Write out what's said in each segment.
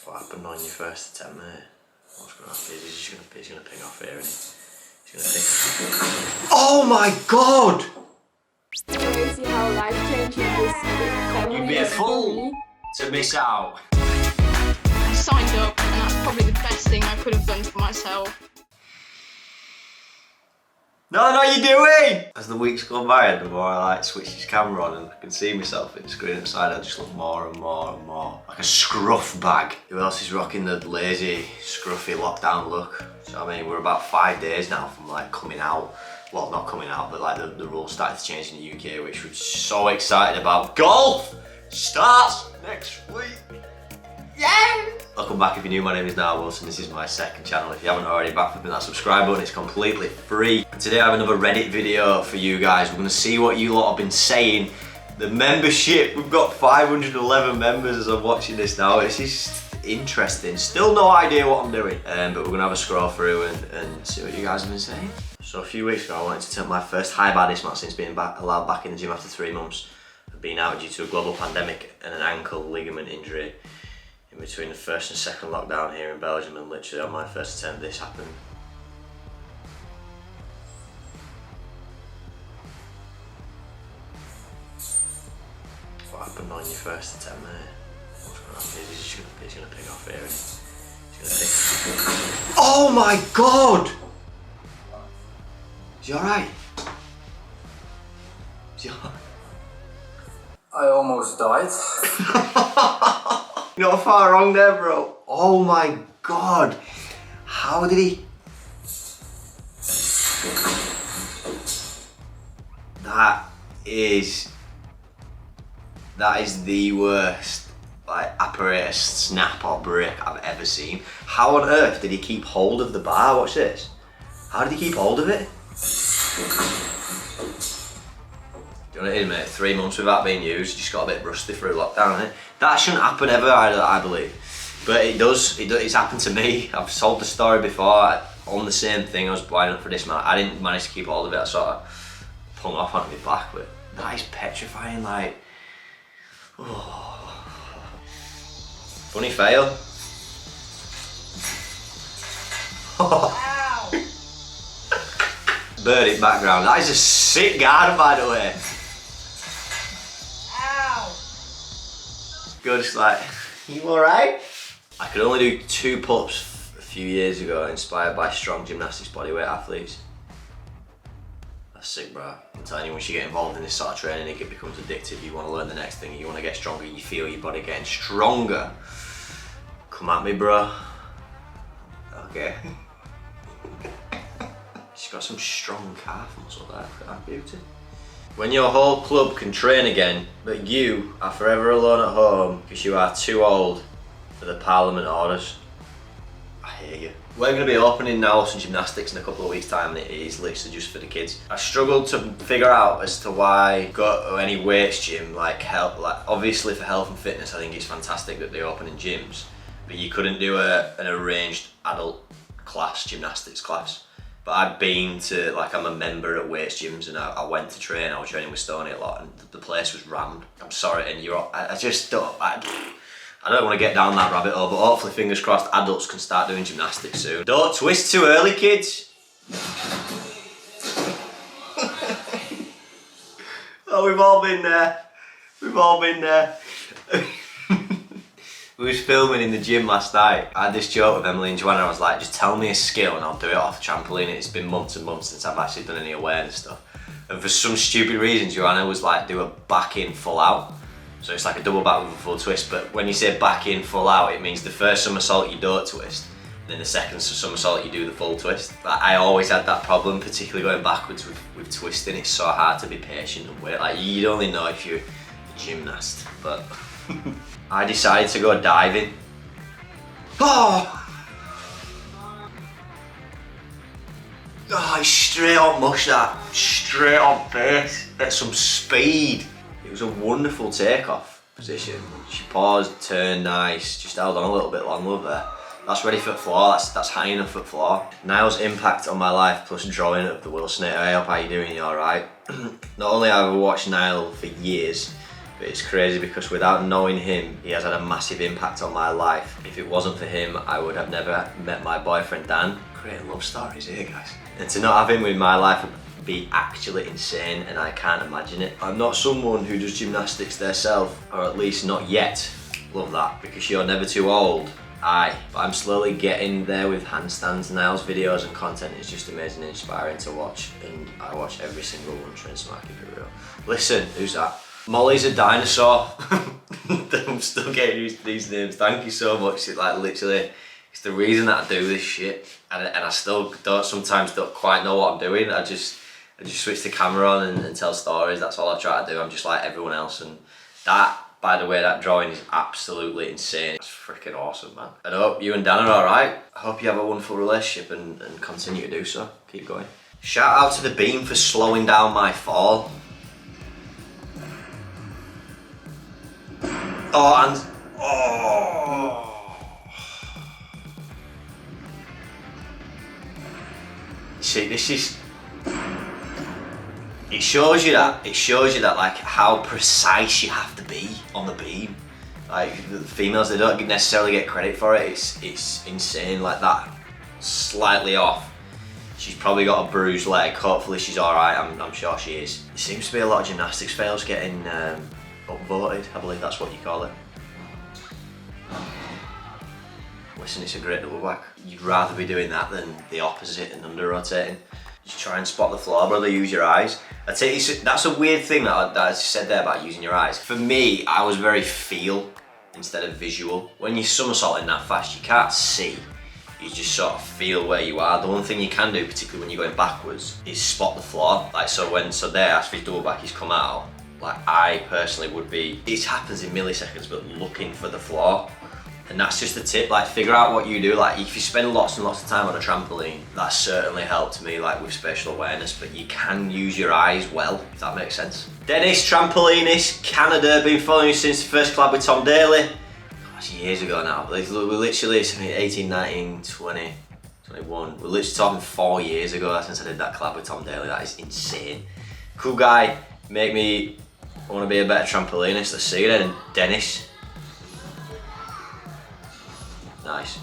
What happened on your first attempt, mate? What's going to happen? He's going to ping off here, isn't he? He's going to ping. Oh my god! Crazy how life-changing this family You'd be a is for fool me. to miss out. I signed up, and that's probably the best thing I could have done for myself. No, you doing? As the weeks go by, the more I switch his camera on and I can see myself in the screen outside, I just look more and more like a scruff bag. Who else is rocking the lazy, scruffy lockdown look? So I mean, we're about 5 days now from like coming out. Well, not coming out, but like the rules started to change in the UK, which we're so excited about. Golf starts next week. Yeah! Welcome back if you're new, my name is Nile Wilson, this is my second channel. If you haven't already, back with that subscribe button, it's completely free. And today I have another Reddit video for you guys. We're gonna see what you lot have been saying. The membership, we've got 511 members as I'm watching this now. This is interesting. Still no idea what I'm doing, but we're gonna have a scroll through and see what you guys have been saying. So a few weeks ago I wanted to take my first high bar dismount since being allowed back in the gym after 3 months. I've been out due to a global pandemic and an ankle ligament injury. In between the first and second lockdown here in Belgium, and literally on my first attempt this happened. What happened on your first attempt, mate? What's going to happen? He's going to ping off here, isn't he? He's going to ping. Oh my god! Is he alright? Is he alright? I almost died. Not far wrong there, bro. Oh my god. How did he? That is the worst like apparatus snap or break I've ever seen. How on earth did he keep hold of the bar? Watch this. How did he keep hold of it? Do you know what it is, mate? 3 months without being used, just got a bit rusty through lockdown, innit? That shouldn't happen ever, I believe. But it does, it's happened to me. I've told the story before, on the same thing, I was blind up for dismount. I didn't manage to keep hold of it, I sort of hung off on my back, but that is petrifying, like, oh. Funny fail. Ow! Birdie background, that is a sick garden, by the way. Good, just like, you alright? I could only do 2 pull-ups a few years ago, inspired by strong gymnastics bodyweight athletes. That's sick, bro. I'm telling you, once you get involved in this sort of training, it becomes addictive. You want to learn the next thing, you want to get stronger, you feel your body getting stronger. Come at me, bro. Okay. She's got some strong calf muscle there, look at that beauty. When your whole club can train again, but you are forever alone at home because you are too old for the Parliament orders. I hear you. We're going to be opening Nile Gymnastics in a couple of weeks' time, and it is literally just for the kids. I struggled to figure out as to why go to any weights gym, like obviously for health and fitness, I think it's fantastic that they open in gyms, but you couldn't do an arranged adult class, gymnastics class. But I've been to, like, I'm a member at weights gyms, and I went to train. I was training with Stoney a lot, and the place was rammed. I'm sorry, and I just don't, I don't want to get down that rabbit hole, but hopefully, fingers crossed, adults can start doing gymnastics soon. Don't twist too early, kids. Oh, we've all been there. We've all been there. We was filming in the gym last night. I had this joke with Emily and Joanna. I was like, just tell me a skill and I'll do it off the trampoline. It's been months and months since I've actually done any awareness stuff. And for some stupid reason, Joanna was like, do a back in full out. So it's like a double back with a full twist. But when you say back in full out, it means the first somersault you don't twist. And then the second somersault you do the full twist. Like, I always had that problem, particularly going backwards with twisting. It's so hard to be patient and wait. Like, you'd only know if you're a gymnast, but. I decided to go diving. Oh! Oh, it's straight on mush, that. Straight on base at some speed. It was a wonderful takeoff position. She paused, turned nice, just held on a little bit long over there. That's ready foot floor, that's high enough foot floor. Nile's impact on my life plus drawing of the Wisonator. Hey, hope how you doing, you alright? Not only have I watched Nile for years, But it's crazy because without knowing him, he has had a massive impact on my life. If it wasn't for him, I would have never met my boyfriend Dan. Great love stories here, guys. And to not have him in my life would be actually insane, and I can't imagine it. I'm not someone who does gymnastics themselves, or at least not yet. Love that, because you're never too old. Aye, but I'm slowly getting there with handstands. Nile's videos and content is just amazing and inspiring to watch, and I watch every single one, trying to keep it real. Listen, who's that? Molly's a dinosaur. I'm still getting used to these names. Thank you so much. It's like literally, it's the reason that I do this shit, and I still sometimes don't quite know what I'm doing. I just switch the camera on and tell stories. That's all I try to do. I'm just like everyone else, and that, by the way, that drawing is absolutely insane. It's freaking awesome, man. And I hope you and Dan are alright. I hope you have a wonderful relationship and continue to do so. Keep going. Shout out to the beam for slowing down my fall. Oh, and oh. See, this is. It shows you that like how precise you have to be on the beam. Like the females, they don't necessarily get credit for it. It's insane like that. Slightly off. She's probably got a bruised leg. Hopefully she's alright. I'm sure she is. There seems to be a lot of gymnastics fails getting upvoted. I believe that's what you call it. Listen, it's a great double back. You'd rather be doing that than the opposite and under rotating. Just try and spot the floor, brother. Use your eyes. I tell you, that's a weird thing that I said there about using your eyes. For me, I was very feel instead of visual. When you're somersaulting that fast, you can't see. You just sort of feel where you are. The one thing you can do, particularly when you're going backwards, is spot the floor. Like so there, after his double back, he's come out. Like I personally would be, it happens in milliseconds, but looking for the floor. And that's just the tip, like figure out what you do. Like if you spend lots and lots of time on a trampoline, that certainly helped me like with spatial awareness, but you can use your eyes well, if that makes sense. Dennis, trampolinist, Canada, been following you since the first collab with Tom Daly. Gosh, years ago now, we're literally 18, 19, 20, 21. We're literally talking 4 years ago since I did that collab with Tom Daly. That is insane. Cool guy, make me want to be a better trampolinist. Let's see you then, Dennis. Nice.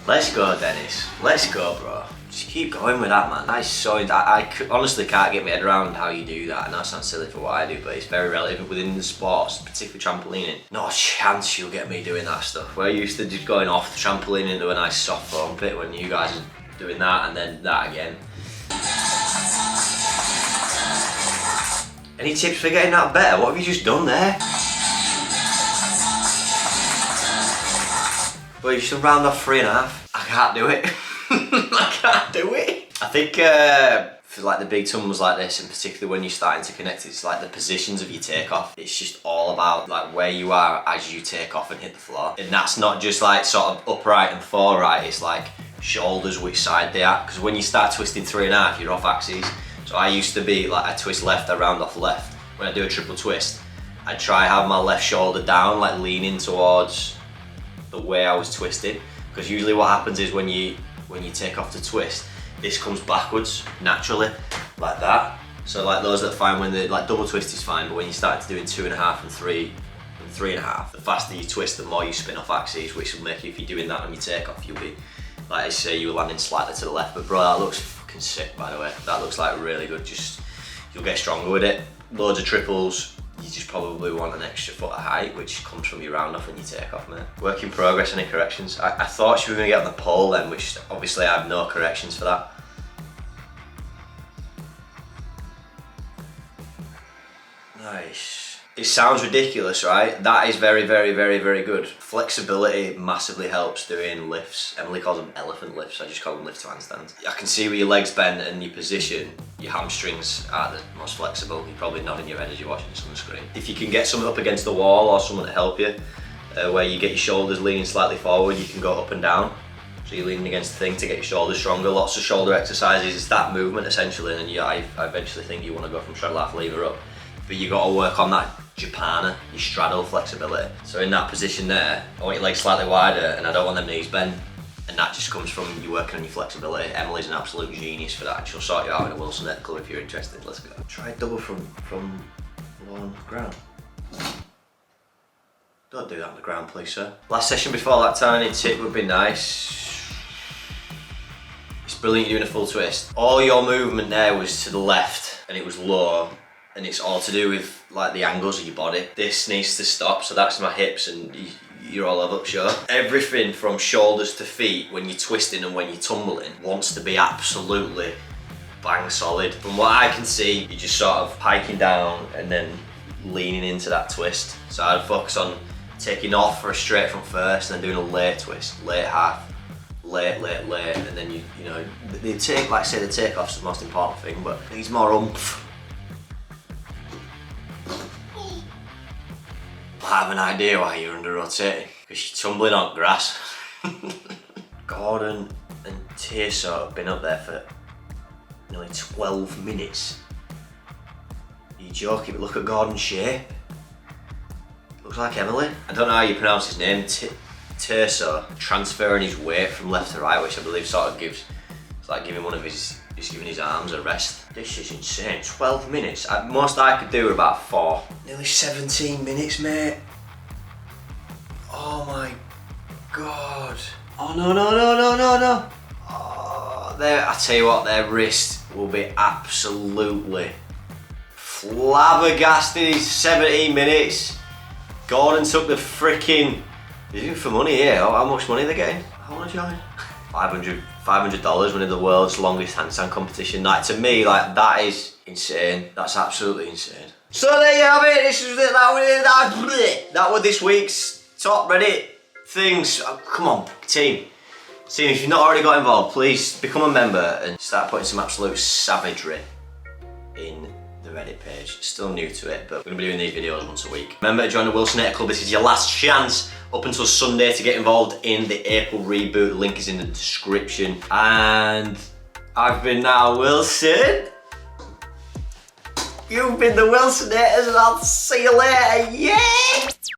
Let's go, Dennis. Let's go, bro. Just keep going with that, man. That is so. I honestly can't get my head around how you do that. I know it sounds silly for what I do, but it's very relevant within the sports, particularly trampolining. No chance you'll get me doing that stuff. We're used to just going off the trampoline into a nice soft foam pit when you guys are doing that and then that again. Any tips for getting that better? What have you just done there? Well, you should round off 3.5. I can't do it. I can't do it. I think for like the big tumbles like this, and particularly when you're starting to connect, it's like the positions of your takeoff. It's just all about like where you are as you take off and hit the floor. And that's not just like sort of upright and fore right, it's like shoulders, which side they are. Because when you start twisting 3.5, you're off axis. So I used to be like, I twist left, I round off left. When I do a triple twist, I try have my left shoulder down, like leaning towards the way I was twisting. Because usually what happens is when you take off the twist, this comes backwards naturally, like that. So like those that find when they like double twist is fine, but when you start to doing 2.5 and 3 and 3.5, the faster you twist, the more you spin off axis, which will make you, if you're doing that on your takeoff, you'll be like I say, you were landing slightly to the left. But bro, that looks fucking sick, by the way. That looks like really good. Just you'll get stronger with it. Loads of triples. You just probably want an extra foot of height, which comes from your round off when you take off, mate. Work in progress, any corrections? I thought she was going to get on the pole then, which obviously I have no corrections for that. Nice. It sounds ridiculous, right? That is very, very, very, very good. Flexibility massively helps doing lifts. Emily calls them elephant lifts. I just call them lift to handstands. I can see where your legs bend and your position, your hamstrings are the most flexible. You're probably nodding your head as you're watching this on the screen. If you can get someone up against the wall or someone to help you, where you get your shoulders leaning slightly forward, you can go up and down. So you're leaning against the thing to get your shoulders stronger. Lots of shoulder exercises. It's that movement essentially, and then I eventually think you want to go from straddle half lever up. But you got to work on that Japana, your straddle flexibility. So in that position there, I want your legs slightly wider and I don't want them knees bent. And that just comes from you working on your flexibility. Emily's an absolute genius for that. She'll sort you out in a Wisonator club if you're interested. Let's go. Try double from low on the ground. Don't do that on the ground, please, sir. Last session before that tiny tip would be nice. It's brilliant you're doing a full twist. All your movement there was to the left and it was low, and it's all to do with like the angles of your body. This needs to stop, so that's my hips and you're all over, sure. Everything from shoulders to feet when you're twisting and when you're tumbling wants to be absolutely bang solid. From what I can see, you're just sort of hiking down and then leaning into that twist. So I'd focus on taking off for a straight from first and then doing a late twist, late half, late, and then you know, the take, like I say, the takeoff's the most important thing, but it needs more oomph. I have an idea why you're under rotating, because you're tumbling on grass. Gordon and Tieso have been up there for nearly 12 minutes. Are you joking? But look at Gordon's shape. Looks like Emily. I don't know how you pronounce his name. Tieso, transferring his weight from left to right, which I believe sort of gives, it's like giving one of his, just giving his arms a rest. This is insane, 12 minutes. Most I could do were about 4. Nearly 17 minutes, mate. Oh my God. Oh no. Oh, I tell you what, their wrist will be absolutely flabbergasted. 17 minutes. Gordon took the freaking, he's in for money here. How much money are they getting? How much are they? $500 winning the world's longest handstand competition. Like, to me, like, that is insane. That's absolutely insane. So there you have it. That was this week's top Reddit things. Oh, come on, team. See, if you've not already got involved, please become a member and start putting some absolute savagery in the Reddit page. Still new to it, but we're gonna be doing these videos once a week. Remember to join the Wisonator Club. This is your last chance up until Sunday to get involved in the April reboot. The link is in the description. And I've been Nile Wilson. You've been the Wilsonators, and I'll see you later. Yeah!